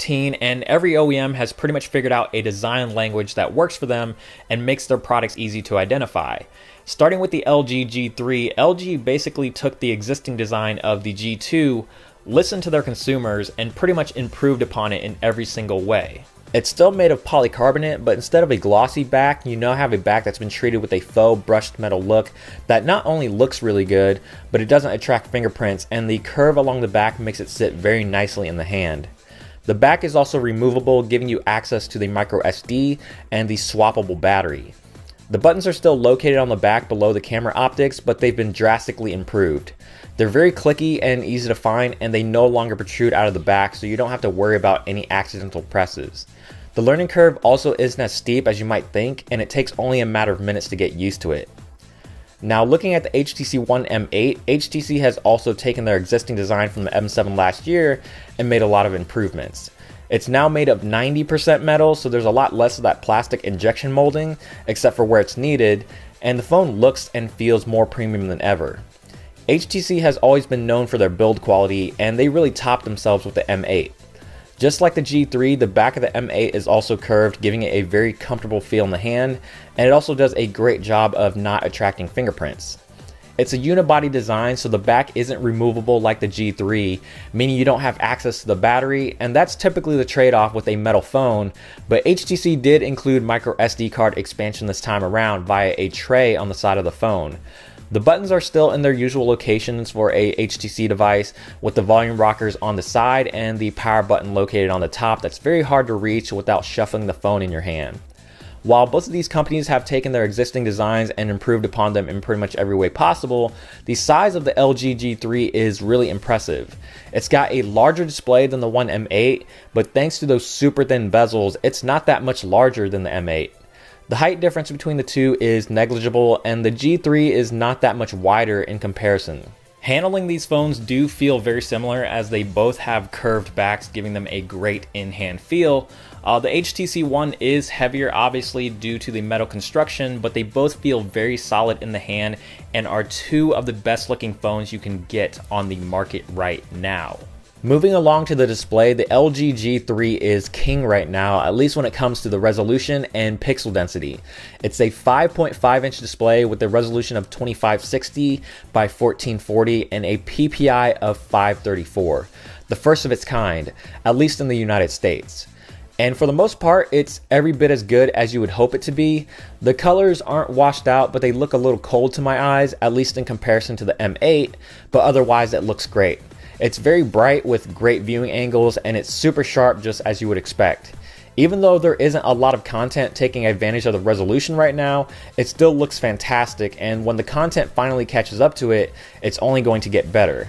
2015, and every OEM has pretty much figured out a design language that works for them and makes their products easy to identify. Starting with the LG G3, LG basically took the existing design of the G2, listened to their consumers, and pretty much improved upon it in every single way. It's still made of polycarbonate, but instead of a glossy back, you now have a back that's been treated with a faux brushed metal look that not only looks really good, but it doesn't attract fingerprints, and the curve along the back makes it sit very nicely in the hand. The back is also removable, giving you access to the micro SD and the swappable battery. The buttons are still located on the back below the camera optics, but they've been drastically improved. They're very clicky and easy to find, and they no longer protrude out of the back, so you don't have to worry about any accidental presses. The learning curve also isn't as steep as you might think, and it takes only a matter of minutes to get used to it. Now, looking at the HTC One M8, HTC has also taken their existing design from the M7 last year and made a lot of improvements. It's now made of 90% metal, so there's a lot less of that plastic injection molding, except for where it's needed, and the phone looks and feels more premium than ever. HTC has always been known for their build quality, and they really topped themselves with the M8. Just like the G3, the back of the M8 is also curved, giving it a very comfortable feel in the hand, and it also does a great job of not attracting fingerprints. It's a unibody design, so the back isn't removable like the G3, meaning you don't have access to the battery, and that's typically the trade-off with a metal phone, but HTC did include micro SD card expansion this time around via a tray on the side of the phone. The buttons are still in their usual locations for a HTC device, with the volume rockers on the side and the power button located on the top that's very hard to reach without shuffling the phone in your hand. While both of these companies have taken their existing designs and improved upon them in pretty much every way possible, the size of the LG G3 is really impressive. It's got a larger display than the One M8, but thanks to those super thin bezels, it's not that much larger than the M8. The height difference between the two is negligible, and the G3 is not that much wider in comparison. Handling these phones do feel very similar, as they both have curved backs, giving them a great in-hand feel. The HTC One is heavier, obviously, due to the metal construction, but they both feel very solid in the hand and are two of the best looking phones you can get on the market right now. Moving along to the display, the LG G3 is king right now, at least when it comes to the resolution and pixel density. It's a 5.5 inch display with a resolution of 2560 by 1440 and a PPI of 534, the first of its kind, at least in the United States. And for the most part, it's every bit as good as you would hope it to be. The colors aren't washed out, but they look a little cold to my eyes, at least in comparison to the M8, but otherwise it looks great. It's very bright with great viewing angles, and it's super sharp just as you would expect. Even though there isn't a lot of content taking advantage of the resolution right now, it still looks fantastic, and when the content finally catches up to it, it's only going to get better.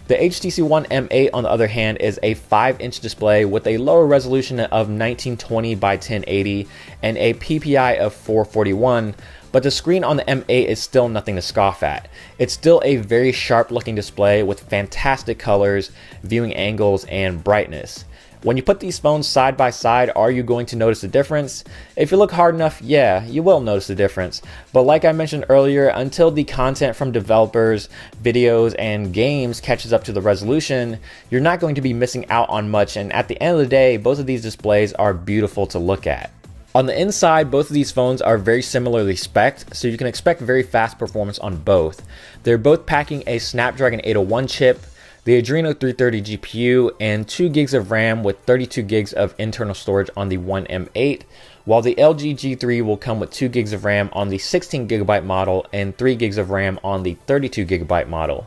The HTC One M8, on the other hand, is a 5-inch display with a lower resolution of 1920 by 1080 and a PPI of 441, but the screen on the M8 is still nothing to scoff at. It's still a very sharp looking display with fantastic colors, viewing angles, and brightness. When you put these phones side by side, are you going to notice a difference? If you look hard enough, yeah, you will notice a difference. But like I mentioned earlier, until the content from developers, videos, and games catches up to the resolution, you're not going to be missing out on much, and at the end of the day, both of these displays are beautiful to look at. On the inside, both of these phones are very similarly spec'd, so you can expect very fast performance on both. They're both packing a Snapdragon 801 chip, the Adreno 330 GPU, and 2 gigs of RAM with 32 gigs of internal storage on the One M8, while the LG G3 will come with 2 gigs of RAM on the 16GB model and 3 gigs of RAM on the 32GB model.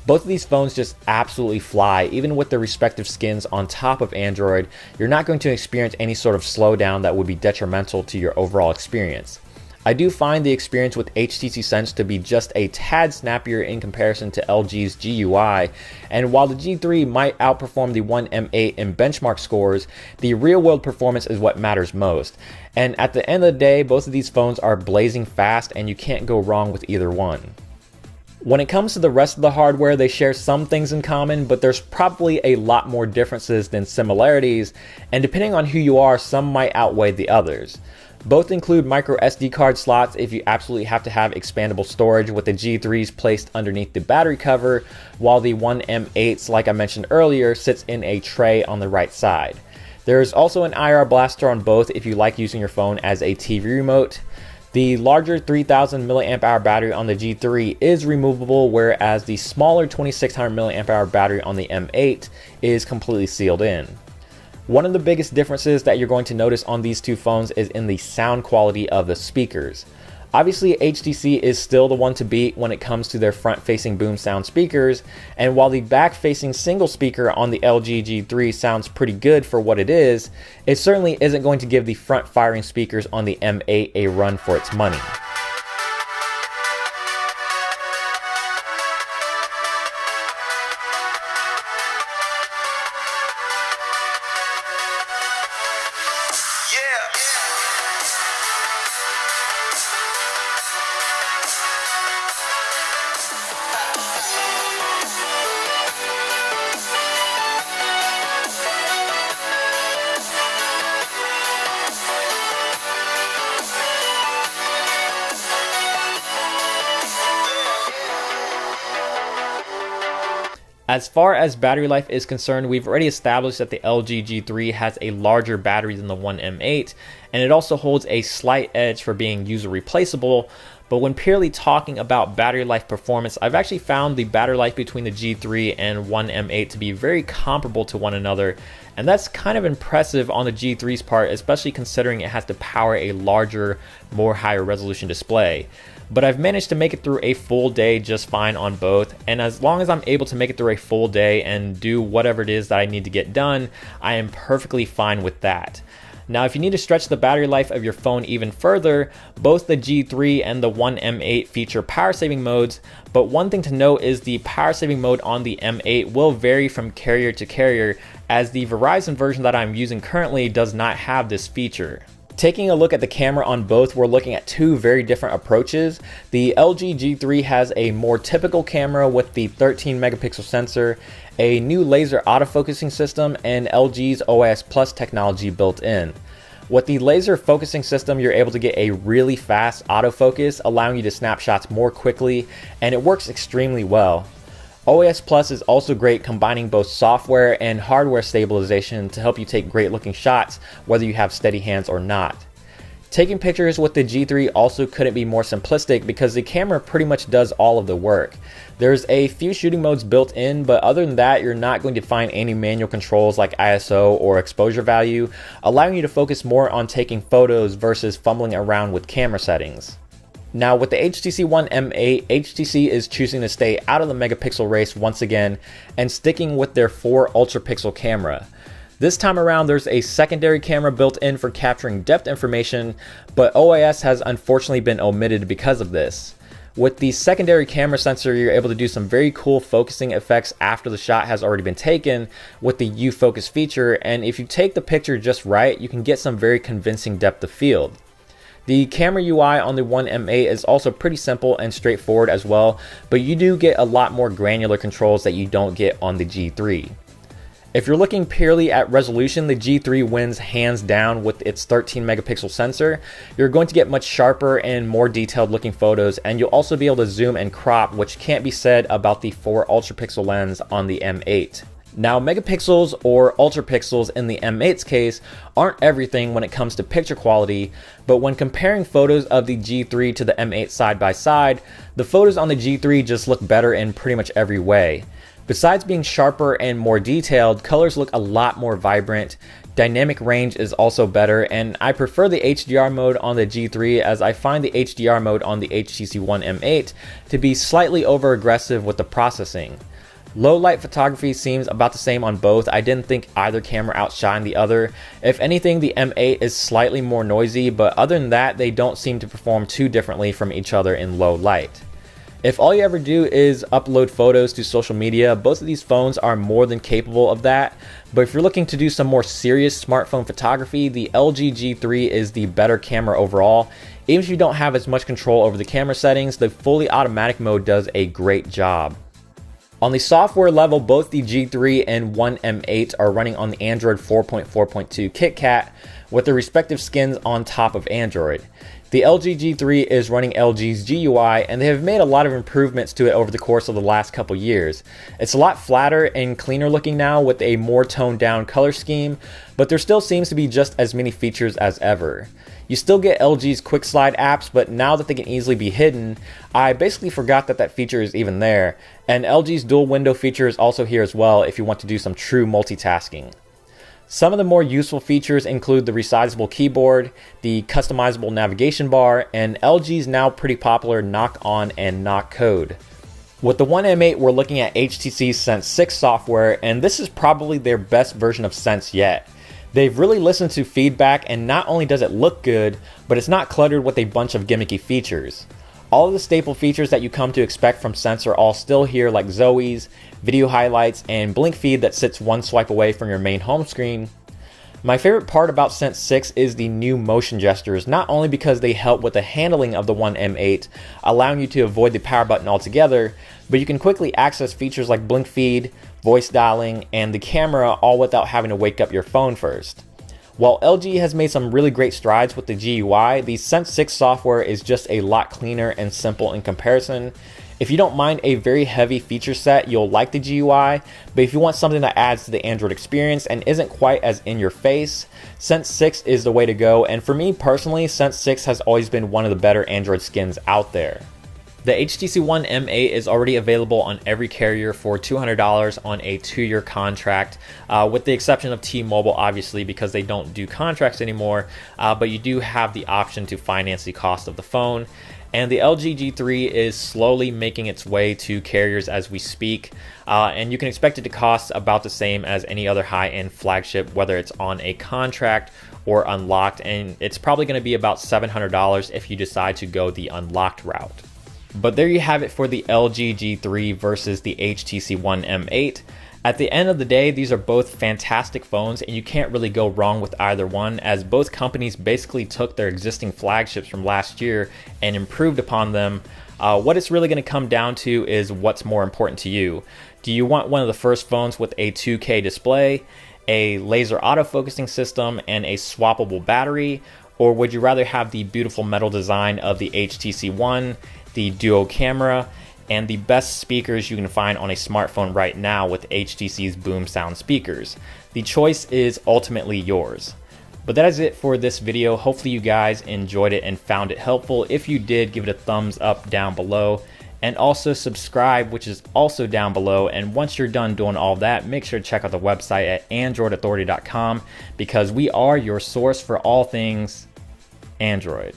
Both of these phones just absolutely fly. Even with their respective skins on top of Android, you're not going to experience any sort of slowdown that would be detrimental to your overall experience. I do find the experience with HTC Sense to be just a tad snappier in comparison to LG's GUI, and while the G3 might outperform the One M8 in benchmark scores, the real-world performance is what matters most. And at the end of the day, both of these phones are blazing fast, and you can't go wrong with either one. When it comes to the rest of the hardware, they share some things in common, but there's probably a lot more differences than similarities, and depending on who you are, some might outweigh the others. Both include micro SD card slots if you absolutely have to have expandable storage, with the G3s placed underneath the battery cover, while the One M8s, like I mentioned earlier, sits in a tray on the right side. There's also an IR blaster on both if you like using your phone as a TV remote. The larger 3000 mAh battery on the G3 is removable, whereas the smaller 2600 mAh battery on the M8 is completely sealed in. One of the biggest differences that you're going to notice on these two phones is in the sound quality of the speakers. Obviously, HTC is still the one to beat when it comes to their front-facing boom sound speakers, and while the back-facing single speaker on the LG G3 sounds pretty good for what it is, it certainly isn't going to give the front-firing speakers on the M8 a run for its money. As far as battery life is concerned, we've already established that the LG G3 has a larger battery than the One M8, and it also holds a slight edge for being user replaceable. But when purely talking about battery life performance, I've actually found the battery life between the G3 and One M8 to be very comparable to one another, and that's kind of impressive on the G3's part, especially considering it has to power a larger, more higher resolution display. But I've managed to make it through a full day just fine on both, and as long as I'm able to make it through a full day and do whatever it is that I need to get done, I am perfectly fine with that. Now, if you need to stretch the battery life of your phone even further, both the G3 and the One M8 feature power saving modes, but one thing to note is the power saving mode on the M8 will vary from carrier to carrier, as the Verizon version that I'm using currently does not have this feature. Taking a look at the camera on both, we're looking at two very different approaches. The LG G3 has a more typical camera with the 13 megapixel sensor, a new laser autofocusing system, and LG's OIS Plus technology built in. With the laser focusing system, you're able to get a really fast autofocus, allowing you to snap shots more quickly, and it works extremely well. OIS Plus is also great, combining both software and hardware stabilization to help you take great looking shots whether you have steady hands or not. Taking pictures with the G3 also couldn't be more simplistic because the camera pretty much does all of the work. There's a few shooting modes built in, but other than that, you're not going to find any manual controls like ISO or exposure value, allowing you to focus more on taking photos versus fumbling around with camera settings. Now, with the HTC One M8, HTC is choosing to stay out of the megapixel race once again and sticking with their 4 ultra pixel camera. This time around, there's a secondary camera built in for capturing depth information, but OIS has unfortunately been omitted because of this. With the secondary camera sensor, you're able to do some very cool focusing effects after the shot has already been taken with the U-Focus feature, and if you take the picture just right, you can get some very convincing depth of field. The camera UI on the One M8 is also pretty simple and straightforward as well, but you do get a lot more granular controls that you don't get on the G3. If you're looking purely at resolution, the G3 wins hands down with its 13 megapixel sensor. You're going to get much sharper and more detailed looking photos, and you'll also be able to zoom and crop, which can't be said about the 4 ultra pixel lens on the M8. Now, megapixels or ultra pixels in the M8's case aren't everything when it comes to picture quality, but when comparing photos of the G3 to the M8 side by side, the photos on the G3 just look better in pretty much every way. Besides being sharper and more detailed, colors look a lot more vibrant, dynamic range is also better, and I prefer the HDR mode on the G3 as I find the HDR mode on the HTC One M8 to be slightly over aggressive with the processing. Low light photography seems about the same on both. I didn't think either camera outshined the other. If anything, the M8 is slightly more noisy, but other than that, they don't seem to perform too differently from each other in low light. If all you ever do is upload photos to social media, both of these phones are more than capable of that. But if you're looking to do some more serious smartphone photography, the LG G3 is the better camera overall. Even if you don't have as much control over the camera settings, the fully automatic mode does a great job. On the software level, both the G3 and One M8 are running on the Android 4.4.2 KitKat with their respective skins on top of Android. The LG G3 is running LG's GUI, and they have made a lot of improvements to it over the course of the last couple years. It's a lot flatter and cleaner looking now with a more toned down color scheme, but there still seems to be just as many features as ever. You still get LG's quick slide apps, but now that they can easily be hidden, I basically forgot that that feature is even there. And LG's dual window feature is also here as well if you want to do some true multitasking. Some of the more useful features include the resizable keyboard, the customizable navigation bar, and LG's now pretty popular knock on and knock code. With the One M8, we're looking at HTC's Sense 6 software, and this is probably their best version of Sense yet. They've really listened to feedback, and not only does it look good, but it's not cluttered with a bunch of gimmicky features. All of the staple features that you come to expect from Sense are all still here, like Zoe's, video highlights, and blink feed that sits one swipe away from your main home screen. My favorite part about Sense 6 is the new motion gestures, not only because they help with the handling of the One M8, allowing you to avoid the power button altogether, but you can quickly access features like blink feed, voice dialing, and the camera all without having to wake up your phone first. While LG has made some really great strides with the GUI, the Sense 6 software is just a lot cleaner and simple in comparison. If you don't mind a very heavy feature set, you'll like the GUI, but if you want something that adds to the Android experience and isn't quite as in your face, Sense 6 is the way to go, and for me personally, Sense 6 has always been one of the better Android skins out there. The HTC One M8 is already available on every carrier for $200 on a 2-year contract, with the exception of T-Mobile, obviously, because they don't do contracts anymore, but you do have the option to finance the cost of the phone. And the LG G3 is slowly making its way to carriers as we speak, and you can expect it to cost about the same as any other high-end flagship, whether it's on a contract or unlocked, and it's probably going to be about $700 if you decide to go the unlocked route. But there you have it for the LG G3 versus the HTC One M8. At the end of the day, these are both fantastic phones, and you can't really go wrong with either one, as both companies basically took their existing flagships from last year and improved upon them. What it's really going to come down to is what's more important to you. Do you want one of the first phones with a 2K display, a laser autofocusing system, and a swappable battery? Or would you rather have the beautiful metal design of the HTC One, the dual camera, and the best speakers you can find on a smartphone right now with HTC's Boom Sound speakers? The choice is ultimately yours. But that is it for this video. Hopefully you guys enjoyed it and found it helpful. If you did, give it a thumbs up down below, and also subscribe, which is also down below. And once you're done doing all that, make sure to check out the website at androidauthority.com, because we are your source for all things Android.